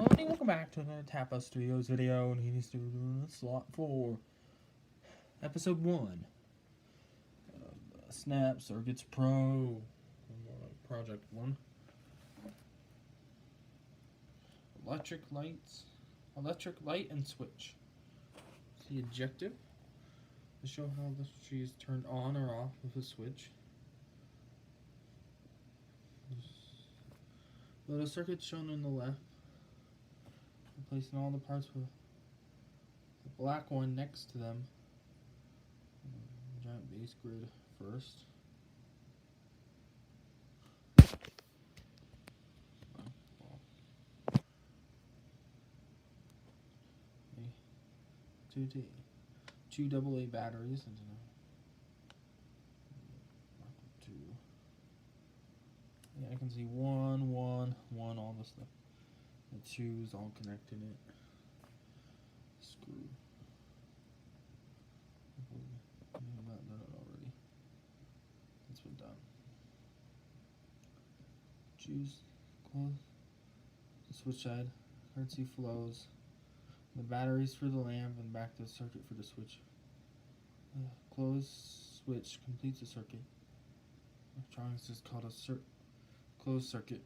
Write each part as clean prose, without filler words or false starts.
everybody, welcome back to the Tapa Studios video, and he's doing slot 4, episode 1, Snap Circuits Pro, project 1, electric light and switch. It's the objective to show how the tree is turned on or off with a switch. The circuits shown on the left, replacing all the parts with the black one next to them. Giant base grid first. Two AA batteries into two. Yeah, I can see one, all this stuff. The 2 is all connected in it. Screw. I've not done it already. That's been done. Choose, close the switch side. Currency flows. The batteries for the lamp and back to the circuit for the switch. Closed switch completes the circuit. Electronics is called a closed circuit.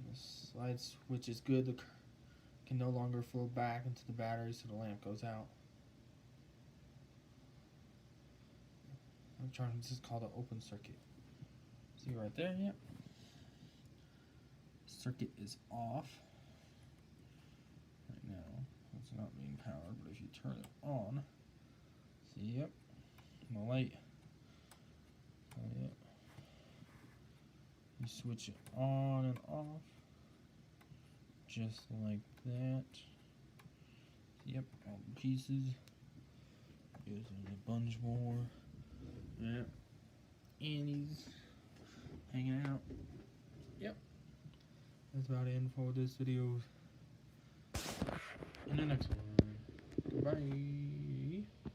The slide switch is good. The can no longer flow back into the battery, so the lamp goes out. Electronics is called an open circuit. See right there? Yep. Circuit is off. Right now, it's not being powered, but if you turn it on, see, yep, the light. Yep. You switch it on and off, just like that. Yep, all the pieces. There's a bunch more. Yep. And he's hanging out. Yep. That's about it for this video. In the next one. Goodbye.